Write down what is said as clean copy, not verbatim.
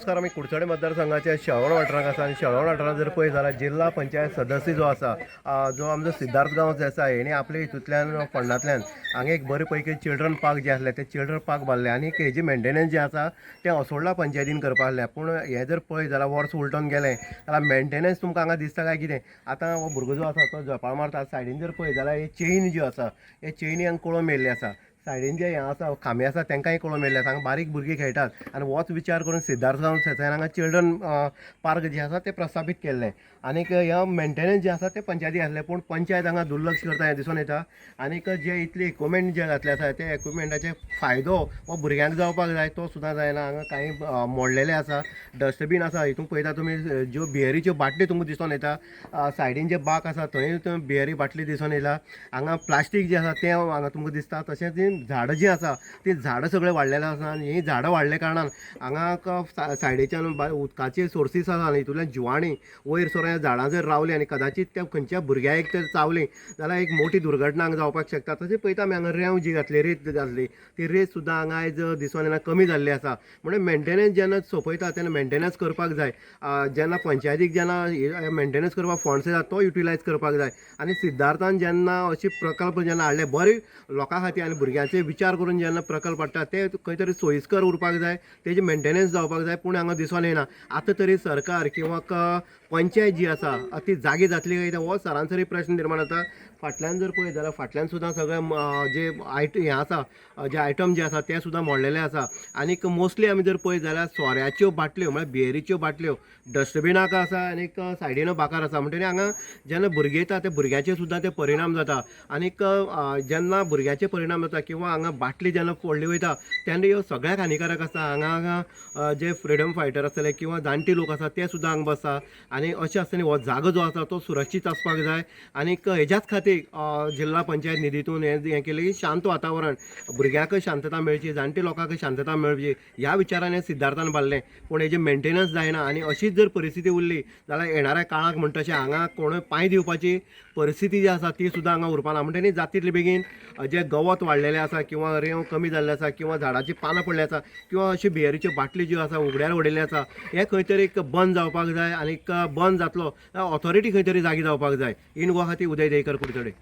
नमस्कार. आम्ही कुडचडे मतदारसंघाच्या शेळवण वाठारांत आसा आनी शेळवण वाठारांत जर पळयत जाल्यार जिल्हा पंचायत सदस्य जो आसा जो आमचो सिद्धार्थ गांवस आसा हेणी आपल्या हितूंतल्यान फंडांतल्यान हांगा एक बरे पैकी चिल्ड्रन पार्क जे आसले ते चिल्ड्रन पार्क बांदले आनी हेजी मेंटेनन्स जे आसा तें असोडला पंचायतीन करपा आहलें. पूण हे जर पळयत जाल्यार वर्स उलटोन गेलें जाल्यार मेंटेनन्स तुमकां हांगा दिसता काय कितें? आतां हो भुरगो जो आसा तो झोपाळ मारता सायडीन जर पळयत जाल्यार हे चेन ज्यो आसा हे चेनीक कळो मेल्ले आसा. सायडीन जे हें आसा खांबे आसा तांकांय कळो मेल्ले आसा. हांगा बारीक भुरगीं खेळटात आनी होच विचार करून सिद्धार्थ गांवस हांगा चिल्ड्रन पार्क जे आसा ते प्रस्थापीत केल्लें. आनीक ह्या मेंटेनन्स जे आसा ते पंचायती आसले पूण पंचायत हांगा दुर्लक्ष करता हें दिसून येता. आनीक जे इतले इक्विपमेंट जे घातले आसा ते इक्विपमेंटाचे फायदो हो भुरग्यांक जावपाक जाय तो सुद्दां जायना. हांगा काही मोडलेले आसा. डस्टबीन आसा हितून पळयता तुमी ज्यो बियरीच्यो बाटल्यो तुमकां दिसून येता. सायडीन जे बाक आसा थंय बियरी बाटली दिसून येयला. हांगा प्लास्टीक जे आसा तें हांगा तुमकां दिसता. तशेंच झाडां जी आसा ती झाडां सगळे वाडलेले आसा आनी ही झाडां वाडल्या कारणान हांगा सायडीच्यान उदकाचे सोर्सीस आसा आनी हितूंतल्यान जिवाणी वयर सर झाडां जर रावली आनी कदाचित त्या खंयच्या भुरग्याक तर चावली जाल्यार एक मोठी दुर्घटना हांगा जावपाक शकता. तशें पळयता आमी हांगा रेंव जी घातली रेत घातली ती रेत सुद्दां हांगा आयज दिसून येना कमी जाल्ली आसा. म्हणजे मेंटेनन्स जेन्ना सोंपयता तेन्ना मेंटेनन्स करपाक जाय. जेन्ना पंचायतीक जेन्ना मेंटेनन्स करपाक फंड्स येता तो युटिलायज करपाक जाय. आनी सिद्धार्थान जेन्ना अशी प्रकल्प जेन्ना हाडले बरे लोकां खातीर आनी भुरग्यांचे विचार करून जेन्ना प्रकल्प हाडटा ते खंय तरी सोयीस्कर उरपाक जाय तेजी मेंटेनन्स जावपाक जाय. पूण हांगा दिसून येना. आतां तरी सरकार किंवा पंचायत जी आसा ती जागी जातली काय हो सरासरी प्रश्न निर्माण जाता. फाटल्यान जर पळयत जाल्यार फाटल्यान सुद्दां सगळे जे हें आसा जे आयटम जे आसा ते सुद्दां मोडलेले आसा. आनीक मोस्टली आमी जर पळयत जाल्यार सोऱ्याच्यो बाटल्यो म्हळ्यार बियरीच्यो बाटल्यो डस्टबिनाक आसा आनीक सायडीन बाकार आसा. म्हणटकीर हांगा जेन्ना भुरगे येता ते भुरग्याचे सुद्दां ते परिणाम जाता. आनीक जेन्ना भुरग्याचे परिणाम जाता किंवा हांगा बाटली जेन्ना फोडली वयता तेन्ना ह्यो सगळ्याक हानिकारक आसता. हांगा जे फ्रिडम फायटर आसतले किंवा जाणटी लोक आसा ते सुद्दां हांगा बसता. आनी अशें आसतना हो जागो जो आसा तो सुरक्षीत आसपाक जाय. आनीक हेज्याच खातीर जिल्हा पंचायत निधीतून हें केलें की शांत वातावरण भुरग्यांकय शांतता मेळची जाणटे लोकांकय शांतता मेळची ह्या विचारान हें सिद्धार्थान बांदलें. पूण हेजें मेंटेनन्स जायना आनी अशीच जर परिस्थिती उरली जाल्यार येणाऱ्या काळाक म्हणटा तशें हांगा कोणूय पांय दिवपाची परिस्थिती जी आसा ती सुद्दां हांगा उरपाना. म्हणटकीर जाता तितले बेगीन जे गवत वाडलेलें आसा किंवा रेंव कमी जाल्ले आसा किंवा झाडाची पानां पडली आसा किंवा अशी बियरीच्यो बाटली ज्यो आसा उगड्यार उडयल्ले आसा हे खंय तरी बंद जावपाक जाय. आनीक बंद जातलो ऑथॉरिटी खंय तरी जागी जावपाक जाय. इन गोवा खातीर उदय देयकर कुडचडे.